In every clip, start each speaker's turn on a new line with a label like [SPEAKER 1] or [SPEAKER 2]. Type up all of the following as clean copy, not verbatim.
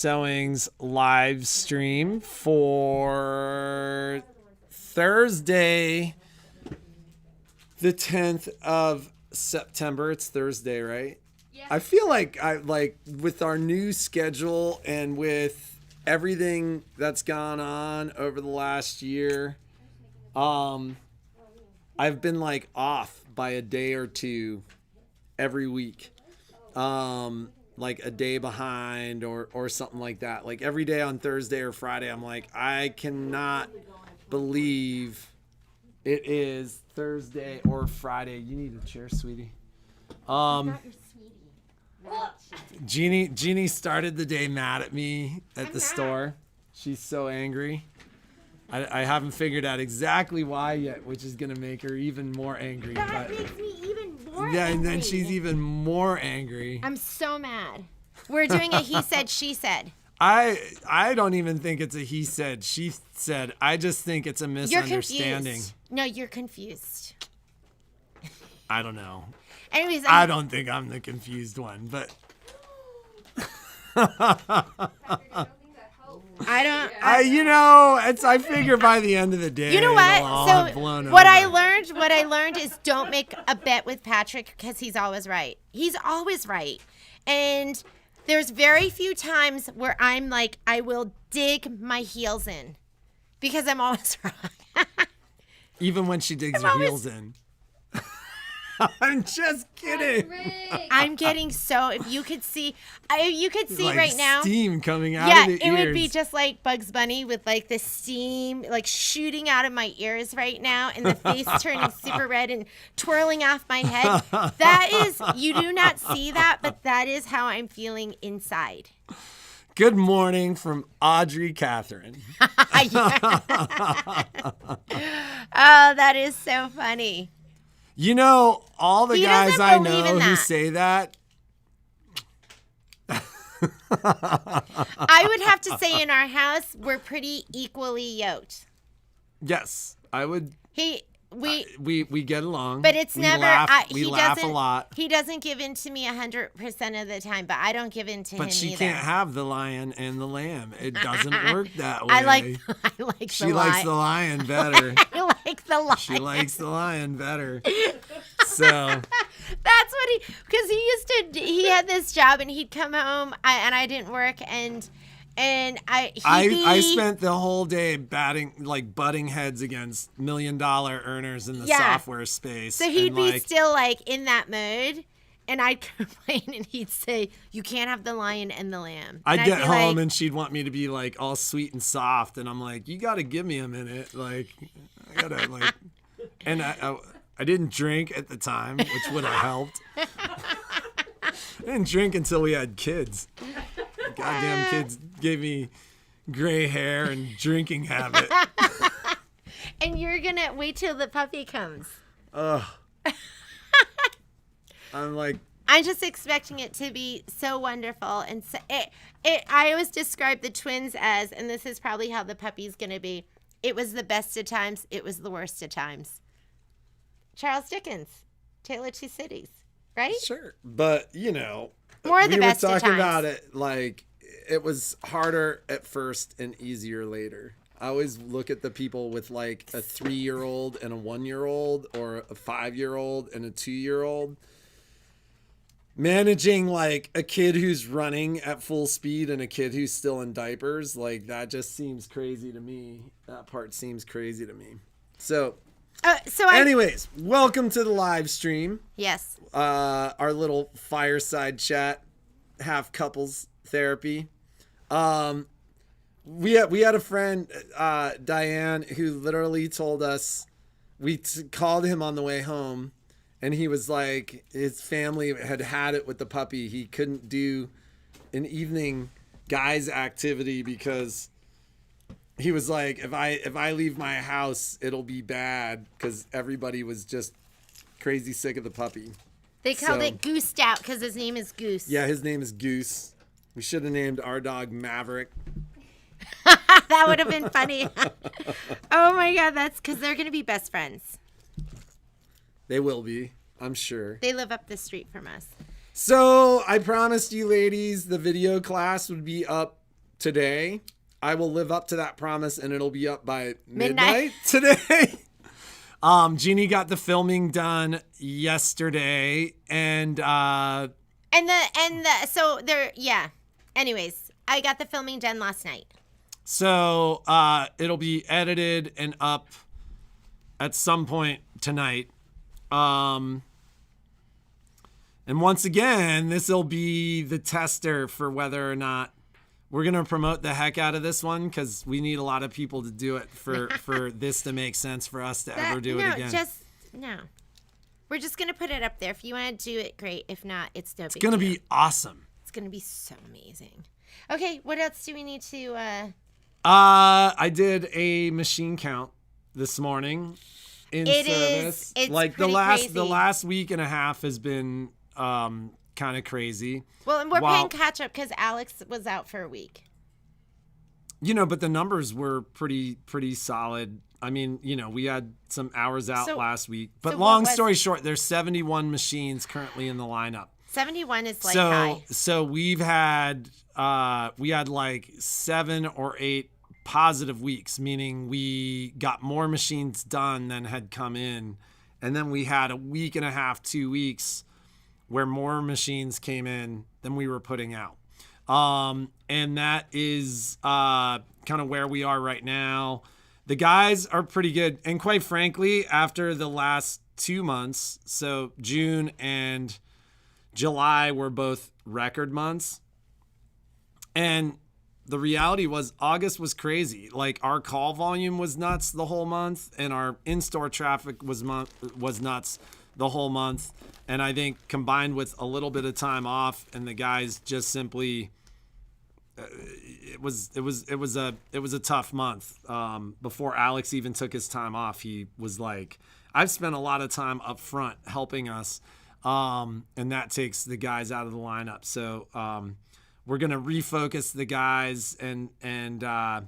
[SPEAKER 1] Sewings live stream for Thursday, the 10th of September. It's Thursday, right? Yeah. I feel like with our new schedule and with everything that's gone on over the last year, I've been like off by a day or two every week. Like a day behind or something like that. Like every day on Thursday or Friday, I'm like, I cannot believe it is Thursday or Friday. You need a chair, sweetie. Jeannie started the day mad at me at the store. She's so angry. I haven't figured out exactly why yet, which is going to make her even more angry.
[SPEAKER 2] That makes me even more
[SPEAKER 1] angry.
[SPEAKER 2] And
[SPEAKER 1] then she's even more angry.
[SPEAKER 2] I'm so mad. We're doing a he said, she said.
[SPEAKER 1] I don't even think it's a he said, she said. I just think it's a misunderstanding.
[SPEAKER 2] You're confused. No, you're confused.
[SPEAKER 1] I don't know.
[SPEAKER 2] Anyways,
[SPEAKER 1] I don't think I'm the confused one, but... I figure by the end of the day,
[SPEAKER 2] you know what? What I learned is don't make a bet with Patrick because he's always right. He's always right. And there's very few times where I'm like, I will dig my heels in because I'm always wrong.
[SPEAKER 1] Even when she digs her heels in. I'm just kidding.
[SPEAKER 2] I'm getting so. If you could see like right now,
[SPEAKER 1] steam coming out of the ears.
[SPEAKER 2] Yeah, it would be just like Bugs Bunny with like the steam like shooting out of my ears right now, and the face turning super red and twirling off my head. That is, you do not see that, but that is how I'm feeling inside.
[SPEAKER 1] Good morning from Audrey Catherine.
[SPEAKER 2] Oh, that is so funny.
[SPEAKER 1] You know, all the guys I know who say that.
[SPEAKER 2] I would have to say in our house, we're pretty equally yoked.
[SPEAKER 1] Yes, I would. We get along.
[SPEAKER 2] But it's never.
[SPEAKER 1] We laugh a lot.
[SPEAKER 2] He doesn't give in to me 100% of the time, but I don't give in to him either.
[SPEAKER 1] But she can't have the lion and the lamb. It doesn't work that way.
[SPEAKER 2] I like
[SPEAKER 1] she likes the lion better.
[SPEAKER 2] I like the lion.
[SPEAKER 1] She likes the lion better. So
[SPEAKER 2] that's what he had this job and he'd come home and I didn't work and I
[SPEAKER 1] spent the whole day butting heads against $1 million earners in the software space.
[SPEAKER 2] So he'd be still like in that mode. And I'd complain, and he'd say, "You can't have the lion and the lamb."
[SPEAKER 1] I'd get home, and she'd want me to be like all sweet and soft, and I'm like, "You got to give me a minute, like, I gotta like." And I didn't drink at the time, which would have helped. I didn't drink until we had kids. Goddamn kids gave me gray hair and drinking habit.
[SPEAKER 2] And you're gonna wait till the puppy comes.
[SPEAKER 1] Ugh. I'm
[SPEAKER 2] just expecting it to be so wonderful. And so I always describe the twins as, and this is probably how the puppy's going to be, it was the best of times, it was the worst of times. Charles Dickens, Tale of Two Cities, right?
[SPEAKER 1] Sure. But,
[SPEAKER 2] more of the best of times.
[SPEAKER 1] We were talking about it like it was harder at first and easier later. I always look at the people with like a 3-year-old and a 1-year-old or a 5-year-old and a 2-year-old. Managing like a kid who's running at full speed and a kid who's still in diapers, like that just seems crazy to me. That part seems crazy to me. So anyways, welcome to the live stream.
[SPEAKER 2] Yes.
[SPEAKER 1] Our little fireside chat, half couples therapy. We had a friend, Diane, who literally told us, we called him on the way home. And he was like, his family had it with the puppy. He couldn't do an evening guys activity because he was like, if I leave my house, it'll be bad because everybody was just crazy sick of the puppy.
[SPEAKER 2] They called it Goosed Out because his name is Goose.
[SPEAKER 1] Yeah, his name is Goose. We should have named our dog Maverick.
[SPEAKER 2] That would have been funny. Oh my God, that's because they're going to be best friends.
[SPEAKER 1] They will be, I'm sure.
[SPEAKER 2] They live up the street from us.
[SPEAKER 1] So I promised you ladies the video class would be up today. I will live up to that promise, and it'll be up by midnight today. Jeannie got the filming done yesterday,
[SPEAKER 2] Anyways, I got the filming done last night.
[SPEAKER 1] So it'll be edited and up at some point tonight. And once again, this will be the tester for whether or not we're going to promote the heck out of this one, because we need a lot of people to do it for this to make sense for us to ever do it again.
[SPEAKER 2] We're just going to put it up there. If you want to do it, great. If not, it's no big deal.
[SPEAKER 1] It's going to be awesome.
[SPEAKER 2] It's going to be so amazing. Okay, what else do we need to...
[SPEAKER 1] I did a machine count this morning in service.
[SPEAKER 2] It's
[SPEAKER 1] like
[SPEAKER 2] crazy.
[SPEAKER 1] the last week and a half has been kind of crazy.
[SPEAKER 2] Well, and we're playing catch up because Alex was out for a week.
[SPEAKER 1] But the numbers were pretty solid. I mean, we had some hours out last week. But long story short, there's 71 machines currently in the lineup.
[SPEAKER 2] 71 is like high.
[SPEAKER 1] So we had like 7 or 8 positive weeks, meaning we got more machines done than had come in. And then we had a week and a half, 2 weeks where more machines came in than we were putting out. And that is kind of where we are right now. The guys are pretty good. And quite frankly, after the last 2 months, so June and July were both record months. And the reality was August was crazy. Like, our call volume was nuts the whole month, and our in-store traffic was nuts the whole month. And I think combined with a little bit of time off, and the guys just simply, it was a tough month. Before Alex even took his time off, he was like, I've spent a lot of time up front helping us. And that takes the guys out of the lineup. So we're gonna refocus the guys and try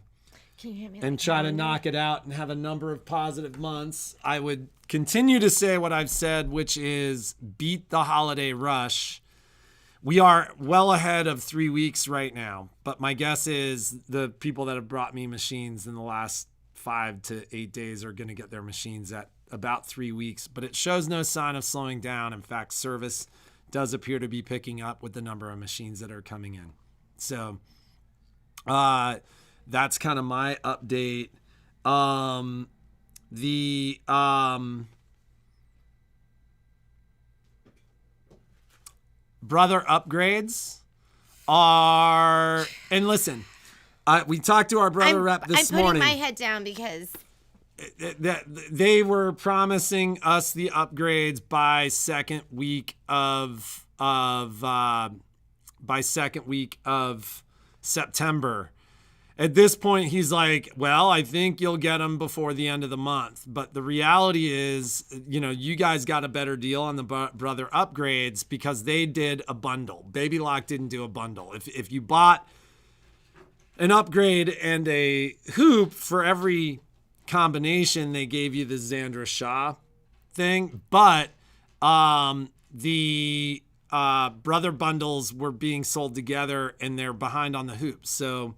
[SPEAKER 1] to knock it out and have a number of positive months. I would continue to say what I've said, which is beat the holiday rush. We are well ahead of 3 weeks right now, but my guess is the people that have brought me machines in the last 5 to 8 days are going to get their machines at about 3 weeks, but it shows no sign of slowing down. In fact, service does appear to be picking up with the number of machines that are coming in. So that's kind of my update. The brother upgrades are, and listen, we talked to our brother rep this morning.
[SPEAKER 2] I'm putting my head down because
[SPEAKER 1] they were promising us the upgrades by second week of September. At this point, he's like, well, I think you'll get them before the end of the month. But the reality is, you guys got a better deal on the brother upgrades because they did a bundle. Baby Lock didn't do a bundle. If you bought an upgrade and a hoop for every combination, they gave you the Xandra Shaw thing. But the brother bundles were being sold together and they're behind on the hoops. So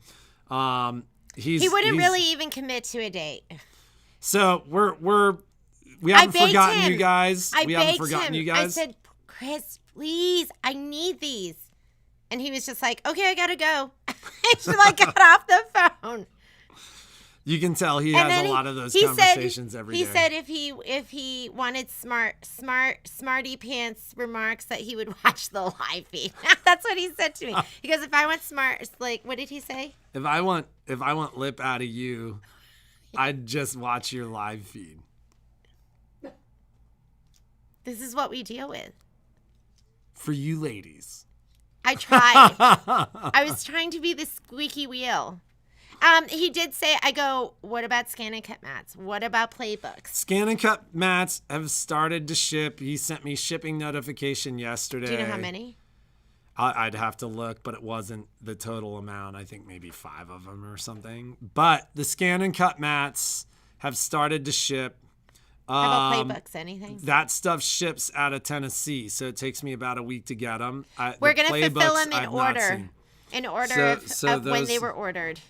[SPEAKER 1] he wouldn't
[SPEAKER 2] really even commit to a date.
[SPEAKER 1] So we haven't forgotten you guys. I
[SPEAKER 2] said, Chris, please, I need these. And he was just like, okay, I gotta go. And she got off the phone.
[SPEAKER 1] You can tell he has a lot of those conversations every day.
[SPEAKER 2] He said if he wanted smarty pants remarks that he would watch the live feed. That's what he said to me. He goes, if I want smart, what did he say?
[SPEAKER 1] If I want lip out of you, I'd just watch your live feed.
[SPEAKER 2] This is what we deal with.
[SPEAKER 1] For you ladies.
[SPEAKER 2] I tried. I was trying to be the squeaky wheel. He did say, I go, what about scan and cut mats? What about playbooks?
[SPEAKER 1] Scan and cut mats have started to ship. He sent me shipping notification yesterday.
[SPEAKER 2] Do you know how many?
[SPEAKER 1] I'd have to look, but it wasn't the total amount. I think maybe 5 of them or something. But the scan and cut mats have started to ship.
[SPEAKER 2] How about playbooks? Anything?
[SPEAKER 1] That stuff ships out of Tennessee, so it takes me about a week to get them.
[SPEAKER 2] We're going to fulfill them in order. in order of when they were ordered.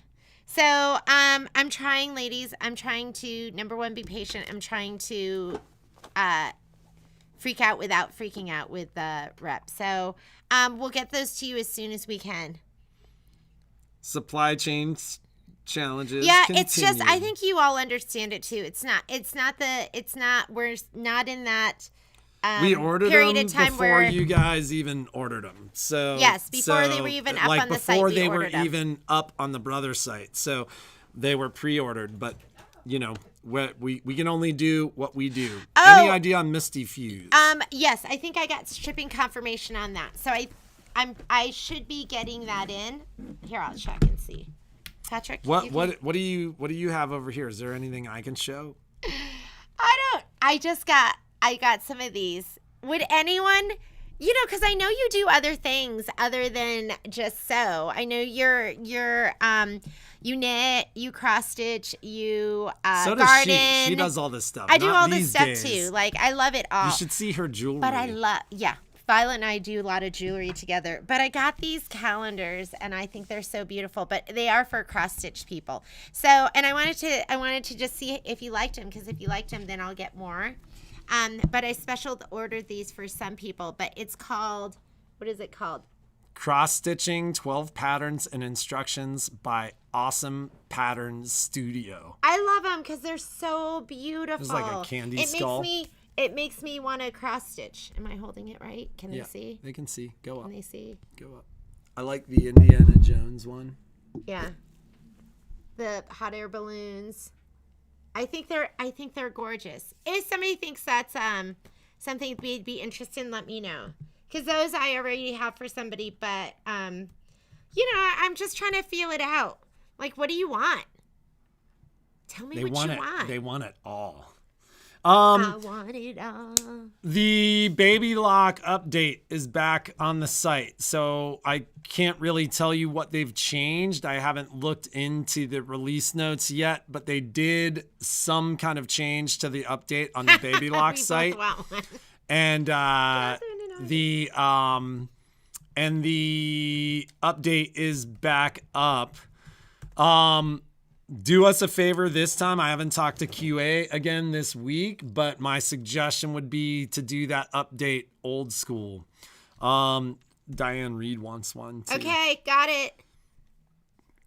[SPEAKER 2] So I'm trying, ladies. I'm trying to, number one, be patient. I'm trying to freak out without freaking out with the rep. So we'll get those to you as soon as we can.
[SPEAKER 1] Supply chain challenges.
[SPEAKER 2] Yeah,
[SPEAKER 1] continue.
[SPEAKER 2] it's just, I think you all understand it too. We're not in that
[SPEAKER 1] we ordered
[SPEAKER 2] period
[SPEAKER 1] them
[SPEAKER 2] of time
[SPEAKER 1] before
[SPEAKER 2] where
[SPEAKER 1] you guys even ordered them. So
[SPEAKER 2] yes, before they were even up on the site,
[SPEAKER 1] before
[SPEAKER 2] we
[SPEAKER 1] they were
[SPEAKER 2] ordered them.
[SPEAKER 1] even up on the brother site. So they were pre-ordered, but you know, we can only do what we do.
[SPEAKER 2] Oh,
[SPEAKER 1] any idea on Misty Fuse?
[SPEAKER 2] Yes, I think I got shipping confirmation on that. So I should be getting that in. Here, I'll check and see. Patrick,
[SPEAKER 1] what do you have over here? Is there anything I can show?
[SPEAKER 2] I got some of these. Would anyone, because I know you do other things other than just sew. I know you knit, you cross stitch, you
[SPEAKER 1] so
[SPEAKER 2] garden.
[SPEAKER 1] Does she does all this stuff.
[SPEAKER 2] I do all
[SPEAKER 1] this
[SPEAKER 2] stuff too. Like, I love it all.
[SPEAKER 1] You should see her jewelry.
[SPEAKER 2] But Violet and I do a lot of jewelry together. But I got these calendars, and I think they're so beautiful. But they are for cross-stitch people. So, and I wanted to just see if you liked them, because if you liked them, then I'll get more. But I special ordered these for some people. But it's called, what is it called?
[SPEAKER 1] Cross-stitching 12 patterns and instructions by Awesome Patterns Studio.
[SPEAKER 2] I love them because they're so beautiful.
[SPEAKER 1] It's like a candy skull.
[SPEAKER 2] It makes me want to cross stitch. Am I holding it right? Can they see?
[SPEAKER 1] They can see. Go up.
[SPEAKER 2] Can they see?
[SPEAKER 1] Go up. I like the Indiana Jones one.
[SPEAKER 2] Yeah. The hot air balloons. I think they're gorgeous. If somebody thinks that's something we'd be interested in, let me know. Because those I already have for somebody, but I'm just trying to feel it out. Like, what do you want? Tell me what you want.
[SPEAKER 1] They want it all.
[SPEAKER 2] I want it all.
[SPEAKER 1] The Baby Lock update is back on the site, so I can't really tell you what they've changed. I haven't looked into the release notes yet, but they did some kind of change to the update on the Baby Lock site. And the update is back up. Do us a favor this time. I haven't talked to QA again this week, but my suggestion would be to do that update old school. Diane Reed wants one too.
[SPEAKER 2] Okay, got it.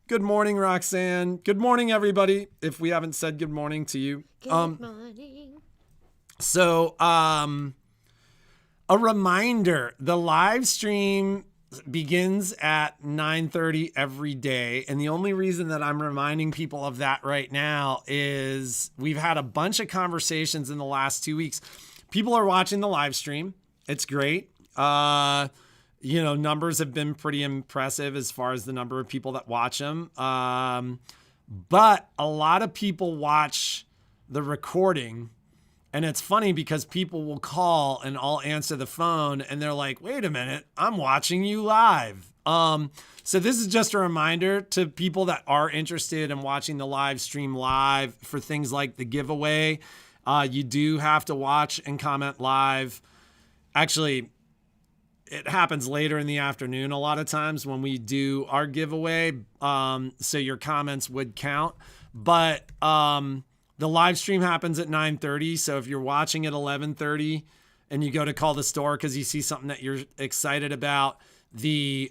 [SPEAKER 1] Good morning, Roxanne. Good morning, everybody. If we haven't said good morning to you.
[SPEAKER 2] Good morning.
[SPEAKER 1] So, a reminder, the live stream begins at 9:30 every day. And the only reason that I'm reminding people of that right now is we've had a bunch of conversations in the last 2 weeks. People are watching the live stream. It's great. Numbers have been pretty impressive as far as the number of people that watch them. But a lot of people watch the recording. And it's funny because people will call and I'll answer the phone and they're like, wait a minute, I'm watching you live. So this is just a reminder to people that are interested in watching the live stream live for things like the giveaway. You do have to watch and comment live. Actually, it happens later in the afternoon a lot of times when we do our giveaway. So your comments would count. But the live stream happens at 9:30. So if you're watching at 11:30 and you go to call the store because you see something that you're excited about, and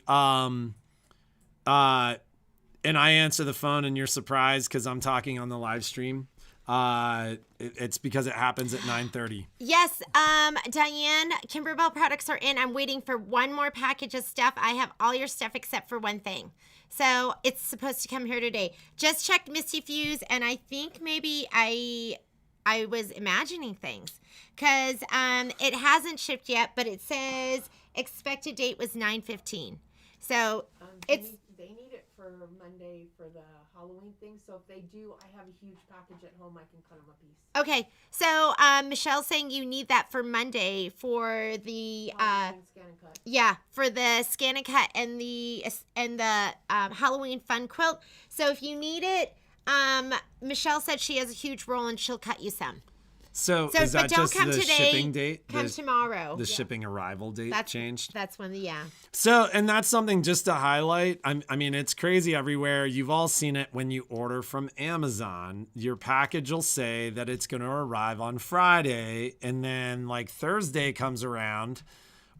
[SPEAKER 1] I answer the phone and you're surprised because I'm talking on the live stream, it's because it happens at 9:30.
[SPEAKER 2] Yes, Diane, Kimberbell products are in. I'm waiting for one more package of stuff. I have all your stuff except for one thing. So it's supposed to come here today. Just checked Misty Fuse, and I think maybe I was imagining things because it hasn't shipped yet, but it says expected date was 9/15. So
[SPEAKER 3] they need it for Monday for the Halloween thing. So if they do, I have a huge package at home. I can cut them a piece.
[SPEAKER 2] Okay, so Michelle's saying you need that for Monday for the
[SPEAKER 3] Halloween scan and cut.
[SPEAKER 2] Yeah, for the scan and cut and the Halloween fun quilt. So if you need it, Michelle said she has a huge roll and she'll cut you some.
[SPEAKER 1] So
[SPEAKER 2] So,
[SPEAKER 1] is that
[SPEAKER 2] but don't
[SPEAKER 1] just
[SPEAKER 2] come
[SPEAKER 1] the
[SPEAKER 2] today.
[SPEAKER 1] shipping date?
[SPEAKER 2] Come tomorrow.
[SPEAKER 1] The shipping arrival date changed?
[SPEAKER 2] That's when
[SPEAKER 1] So, and that's something just to highlight. I mean, it's crazy everywhere. You've all seen it when you order from Amazon. Your package will say that it's going to arrive on Friday, and then like Thursday comes around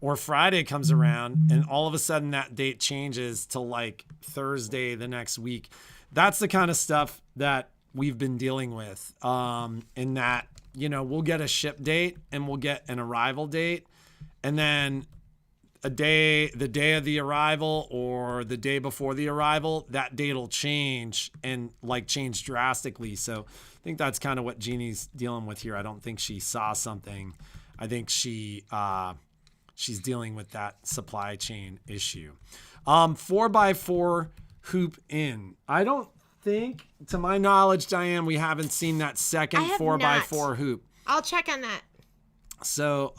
[SPEAKER 1] or Friday comes around, and all of a sudden that date changes to like Thursday the next week. That's the kind of stuff that we've been dealing with. In that, you know, we'll get a ship date and we'll get an arrival date, and then the day of the arrival or the day before the arrival, that date will change and like change drastically. So I think that's kind of what Jeannie's dealing with here. I don't think she saw something. I think she's dealing with that supply chain issue. 4x4 hoop in. I don't think, to my knowledge, Diane, we haven't seen that second 4x4 hoop.
[SPEAKER 2] I'll check on that.
[SPEAKER 1] So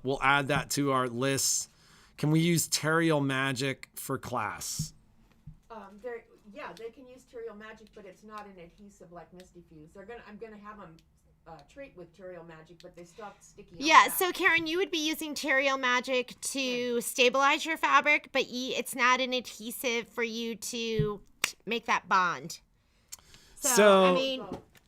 [SPEAKER 1] we'll add that to our list. Can we use Terrial Magic for class?
[SPEAKER 3] They can use Terrial Magic, but it's not an adhesive like Misty Fuse. I'm gonna have them treat with Terrial Magic, but they stop sticky.
[SPEAKER 2] Yeah, so Karen, you would be using Terrial Magic to stabilize your fabric, but it's not an adhesive for you to make that bond. So I mean,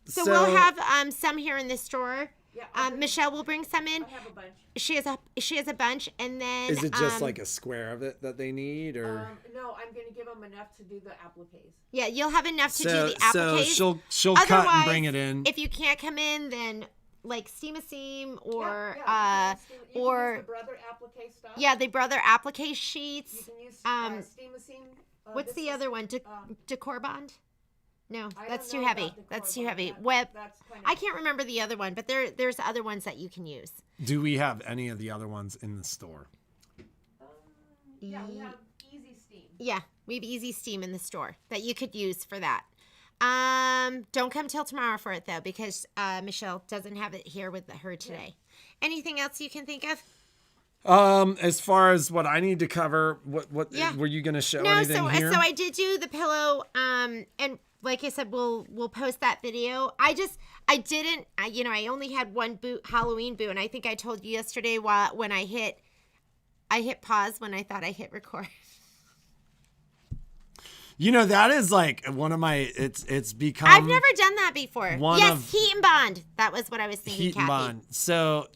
[SPEAKER 2] so we'll have some here in the store. Yeah, Michelle will bring some in.
[SPEAKER 3] I have a bunch.
[SPEAKER 2] She has a bunch, and then
[SPEAKER 1] is it just like a square of it that they need, or
[SPEAKER 3] no? I'm gonna give them enough to do the appliques.
[SPEAKER 2] Yeah, you'll have enough to do the appliques.
[SPEAKER 1] So she'll cut and bring it in.
[SPEAKER 2] If you can't come in, then like steam a seam or
[SPEAKER 3] the brother applique stuff.
[SPEAKER 2] Yeah, the brother applique sheets.
[SPEAKER 3] You can use steam a seam.
[SPEAKER 2] What's the other one? Decor bond? No, that's too
[SPEAKER 3] know
[SPEAKER 2] heavy.
[SPEAKER 3] about
[SPEAKER 2] That's too
[SPEAKER 3] Decor
[SPEAKER 2] heavy.
[SPEAKER 3] Bond.
[SPEAKER 2] Web.
[SPEAKER 3] That's kind
[SPEAKER 2] I can't remember the other one, but there's other ones that you can use.
[SPEAKER 1] Do we have any of the other ones in the store?
[SPEAKER 3] Yeah, we have Easy Steam.
[SPEAKER 2] Yeah, we have Easy Steam in the store that you could use for that. Don't come till tomorrow for it though, because Michelle doesn't have it here with her today. Yeah. Anything else you can think of?
[SPEAKER 1] As far as what I need to cover, what were you going to show anything here?
[SPEAKER 2] So I did do the pillow, and like I said, we'll post that video. I only had one Halloween boot, and I think I told you yesterday when I hit pause when I thought I hit record.
[SPEAKER 1] You know, that is like one of my, it's become.
[SPEAKER 2] I've never done that before. Heat and bond. That was what I was thinking, Kathy.
[SPEAKER 1] Heat and bond. So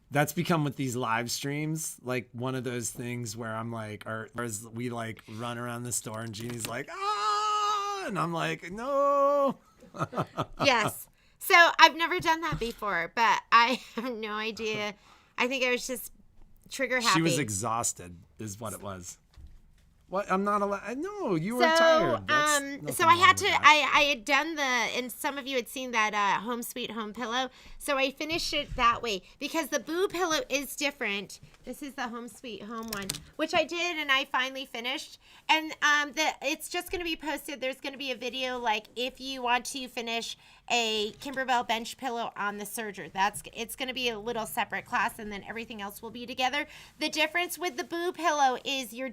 [SPEAKER 1] that's become with these live streams, like one of those things where I'm like, or as we like run around the store and Jeannie's like, and I'm like, no.
[SPEAKER 2] Yes. So I've never done that before, but I have no idea. I think I was just trigger happy.
[SPEAKER 1] She was exhausted is what it was. What? I'm not allowed. No, you were tired.
[SPEAKER 2] So I had to. I had done and some of you had seen that Home Sweet Home pillow. So I finished it that way because the Boo pillow is different. This is the Home Sweet Home one, which I did and I finally finished. And it's just going to be posted. There's going to be a video like if you want to finish a Kimberbell bench pillow on the serger. It's going to be a little separate class, and then everything else will be together. The difference with the Boo pillow is you're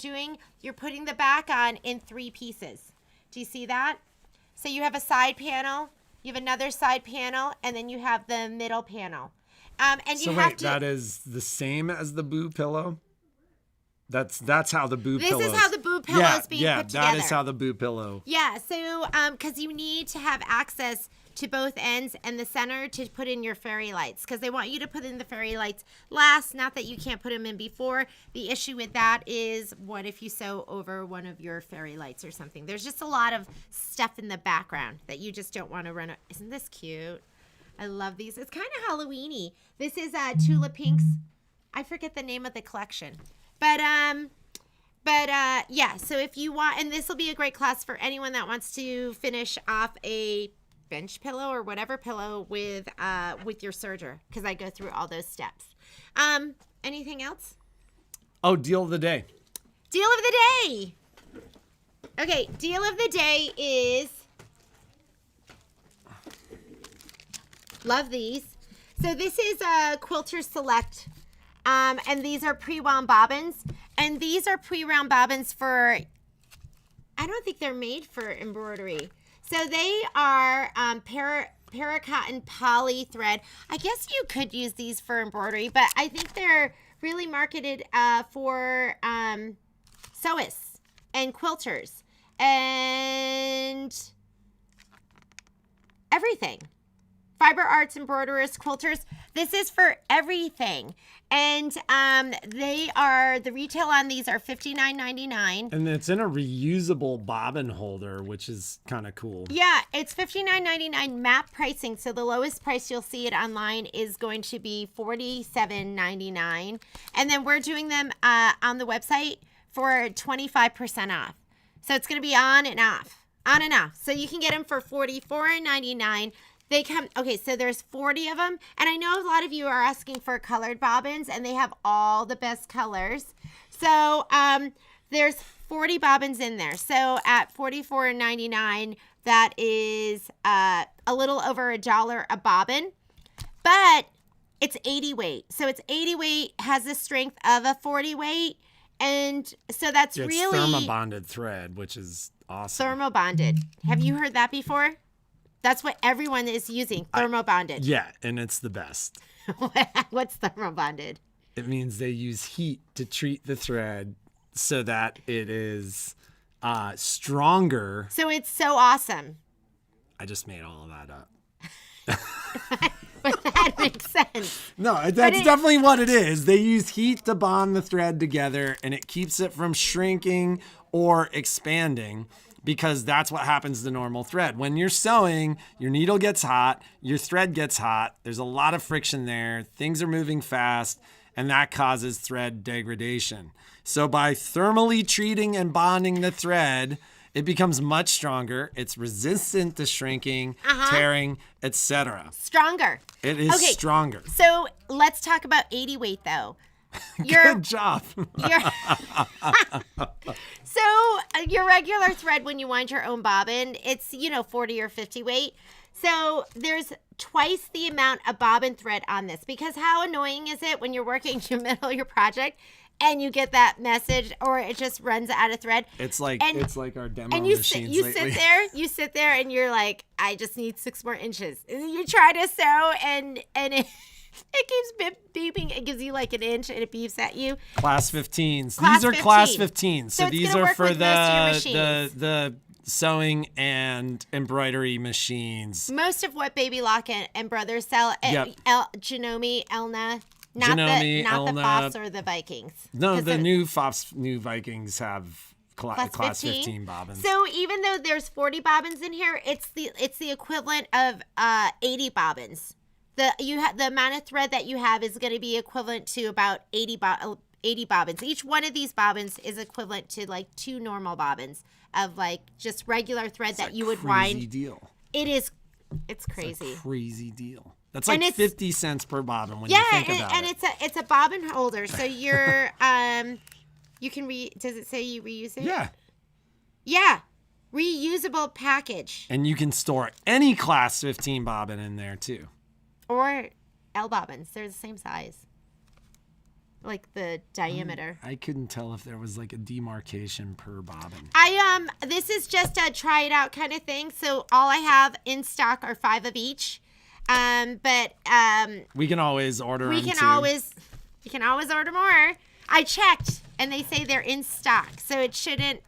[SPEAKER 2] putting the back on in 3 pieces. Do you see that? So you have a side panel, you have another side panel, and then you have the middle panel.
[SPEAKER 1] That is the same as the Boo pillow? That's how the Boo pillow.
[SPEAKER 2] This is how the Boo pillow is being put together.
[SPEAKER 1] That is how the Boo pillow.
[SPEAKER 2] Yeah, so because you need to have access to both ends and the center to put in your fairy lights, because they want you to put in the fairy lights last, not that you can't put them in before. The issue with that is what if you sew over one of your fairy lights or something. There's just a lot of stuff in the background that you just don't want to run. Isn't this cute? I love these. It's kind of Halloween-y. This is Tula Pinks. I forget the name of the collection. But yeah, so if you want, and this will be a great class for anyone that wants to finish off a bench pillow or whatever pillow with your serger, because I go through all those steps. Anything else?
[SPEAKER 1] Oh, deal of the day.
[SPEAKER 2] Deal of the day. Okay, deal of the day is, love these. So this is a Quilter Select, and these are pre-wound bobbins, and these are pre-wound bobbins for, I don't think they're made for embroidery. So they are paracotton poly thread. I guess you could use these for embroidery, but I think they're really marketed for sewists and quilters and everything. Fiber arts, embroiderers, quilters. This is for everything. And the retail on these are $59.99.
[SPEAKER 1] And it's in a reusable bobbin holder, which is kind of cool.
[SPEAKER 2] Yeah, it's $59.99 MAP pricing. So the lowest price you'll see it online is going to be $47.99. And then we're doing them on the website for 25% off. So it's going to be on and off. So you can get them for $44.99. They come, okay, so there's 40 of them. And I know a lot of you are asking for colored bobbins, and they have all the best colors. So there's 40 bobbins in there. So at $44.99, that is a little over $1 a bobbin. But it's 80 weight. So it's 80 weight, has the strength of a 40 weight. And so that's
[SPEAKER 1] it's
[SPEAKER 2] really
[SPEAKER 1] thermobonded thread, which is awesome.
[SPEAKER 2] Thermobonded. Have you heard that before? That's what everyone is using, thermobonded.
[SPEAKER 1] Yeah, and it's the best.
[SPEAKER 2] What's thermobonded?
[SPEAKER 1] It means they use heat to treat the thread so that it is stronger.
[SPEAKER 2] So it's so awesome.
[SPEAKER 1] I just made all of that up.
[SPEAKER 2] But that makes sense.
[SPEAKER 1] No, that's definitely what it is. They use heat to bond the thread together, and it keeps it from shrinking or expanding, because that's what happens to normal thread. When you're sewing, your needle gets hot, your thread gets hot, there's a lot of friction there, things are moving fast, and that causes thread degradation. So by thermally treating and bonding the thread, it becomes much stronger. It's resistant to shrinking, tearing, etc.
[SPEAKER 2] Stronger.
[SPEAKER 1] It is stronger.
[SPEAKER 2] So let's talk about 80 weight though.
[SPEAKER 1] Good job.
[SPEAKER 2] So your regular thread, when you wind your own bobbin, it's 40 or 50 weight. So there's twice the amount of bobbin thread on this, because how annoying is it when you're working in the middle of your project and you get that message or it just runs out of thread?
[SPEAKER 1] It's like our demo
[SPEAKER 2] and you
[SPEAKER 1] machines
[SPEAKER 2] you
[SPEAKER 1] lately.
[SPEAKER 2] sit there and you're like, I just need 6 more inches. And you try to sew and it keeps beeping. It gives you like an inch and it beeps at you.
[SPEAKER 1] Class 15s. These are class 15s. So these are for the sewing and embroidery machines.
[SPEAKER 2] Most of what Baby Lock and Brothers sell, Janome, Elna, not the Fofs or the Vikings.
[SPEAKER 1] No, the new Vikings have class 15 bobbins.
[SPEAKER 2] So even though there's 40 bobbins in here, it's the equivalent of 80 bobbins. The amount of thread that you have is going to be equivalent to about 80 bobbins. Each one of these bobbins is equivalent to like 2 normal bobbins of like just regular thread that you would wind.
[SPEAKER 1] Crazy deal.
[SPEAKER 2] It's crazy.
[SPEAKER 1] It's a crazy deal. That's like 50 cents per bobbin when you think about it.
[SPEAKER 2] Yeah, and it's a bobbin holder. So you're you can does it say you reuse it?
[SPEAKER 1] Yeah.
[SPEAKER 2] Yeah. Reusable package.
[SPEAKER 1] And you can store any class 15 bobbin in there too.
[SPEAKER 2] Or L bobbins. They're the same size. Like the diameter.
[SPEAKER 1] I couldn't tell if there was like a demarcation per bobbin.
[SPEAKER 2] This is just a try it out kind of thing. So all I have in stock are 5 of each. But
[SPEAKER 1] we can always order them too.
[SPEAKER 2] You can always order more. I checked and they say they're in stock. So it shouldn't,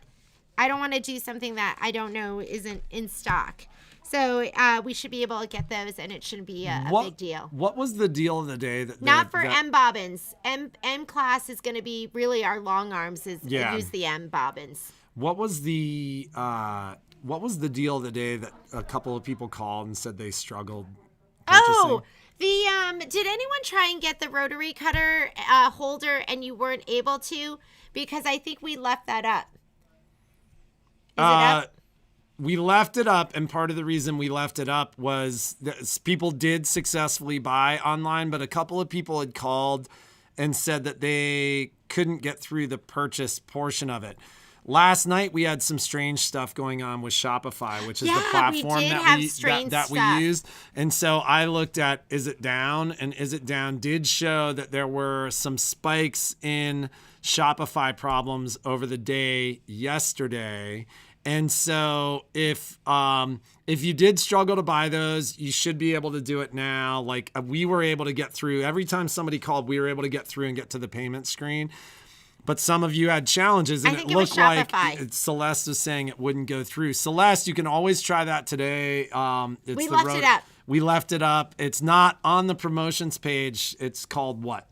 [SPEAKER 2] I don't want to do something that I don't know isn't in stock. So we should be able to get those, and it shouldn't be a big deal.
[SPEAKER 1] What was the deal of the day?
[SPEAKER 2] Not for M bobbins. M class is going to be really our long arms. Use the M bobbins.
[SPEAKER 1] What was the deal of the day that a couple of people called and said they struggled purchasing?
[SPEAKER 2] Oh, did anyone try and get the rotary cutter holder and you weren't able to? Because I think we left that up. Is it up?
[SPEAKER 1] We left it up, and part of the reason we left it up was that people did successfully buy online, but a couple of people had called and said that they couldn't get through the purchase portion of it. Last night, we had some strange stuff going on with Shopify, which is the platform that we used. And so I looked at, is it down? And is it down did show that there were some spikes in Shopify problems over the day yesterday. And so if you did struggle to buy those, you should be able to do it now. Like we were able to get through every time somebody called, we were able to get through and get to the payment screen. But some of you had challenges, and it looked like Celeste was saying it wouldn't go through. Celeste, you can always try that today.
[SPEAKER 2] We left it up.
[SPEAKER 1] We left it up. It's not on the promotions page. It's called what?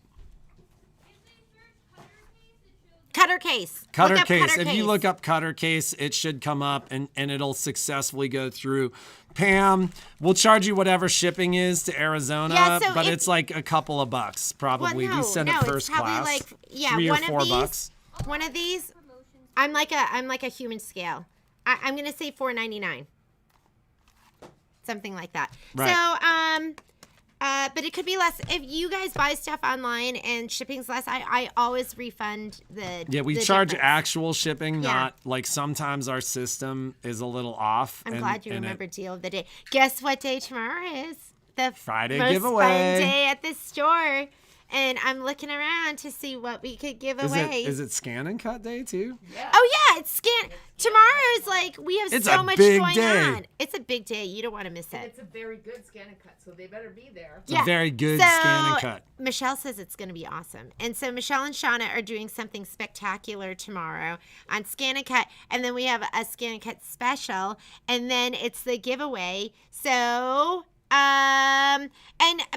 [SPEAKER 2] Cutter case.
[SPEAKER 1] Cutter case. If you look up cutter case, it should come up and it'll successfully go through. Pam, we'll charge you whatever shipping is to Arizona, but it's like a couple of bucks probably. We send it first class.
[SPEAKER 2] Like,
[SPEAKER 1] $3 or $4.
[SPEAKER 2] One of these, I'm like a human scale. I'm gonna say $4.99, something like that.
[SPEAKER 1] Right.
[SPEAKER 2] So but it could be less if you guys buy stuff online and shipping's less. I always refund the.
[SPEAKER 1] Yeah, we charge difference. Actual shipping, not like sometimes our system is a little off.
[SPEAKER 2] I'm glad you remembered deal of the day. Guess what day tomorrow is? The
[SPEAKER 1] Friday
[SPEAKER 2] most
[SPEAKER 1] giveaway.
[SPEAKER 2] Fun day at the store. And I'm looking around to see what we could give away.
[SPEAKER 1] Is it Scan and Cut Day too?
[SPEAKER 3] Yeah.
[SPEAKER 2] Oh yeah, it's Scan. Tomorrow is like we have so much going on. It's a big day. You don't want to miss it.
[SPEAKER 3] And it's a very good Scan and Cut, so they better be there.
[SPEAKER 1] It's a very good Scan and Cut.
[SPEAKER 2] Michelle says it's going to be awesome. And so Michelle and Shauna are doing something spectacular tomorrow on Scan and Cut. And then we have a Scan and Cut special. And then it's the giveaway. So... and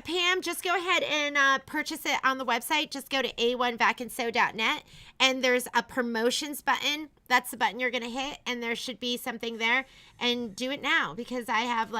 [SPEAKER 2] Pam, just go ahead and purchase it on the website. Just go to a1vacandsew.net and there's a promotions button. That's the button you're going to hit, and there should be something there. And do it now because I have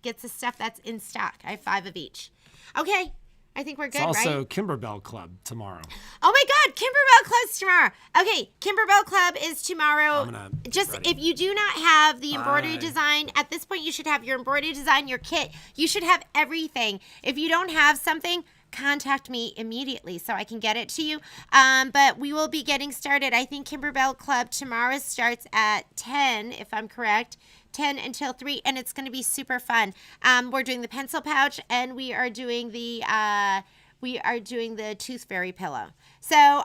[SPEAKER 2] gets the stuff that's in stock. I have 5 of each. Okay. I think we're good, right?
[SPEAKER 1] It's also Kimberbell Club tomorrow.
[SPEAKER 2] Oh my God, Kimberbell Club's tomorrow. Okay, Kimberbell Club is tomorrow. If you do not have the embroidery design, at this point you should have your embroidery design, your kit. You should have everything. If you don't have something, contact me immediately so I can get it to you. But we will be getting started. I think Kimberbell Club tomorrow starts at 10, if I'm correct. 10 until 3, and it's going to be super fun. We're doing the pencil pouch, and we are doing the tooth fairy pillow. So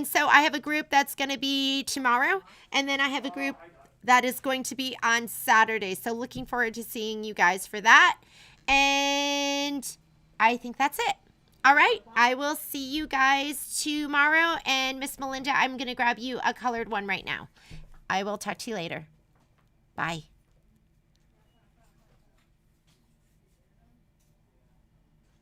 [SPEAKER 2] so I have a group that's going to be tomorrow, and then I have a group that is going to be on Saturday. So looking forward to seeing you guys for that. And I think that's it. All right, I will see you guys tomorrow. And Miss Melinda, I'm going to grab you a colored one right now. I will talk to you later. Bye.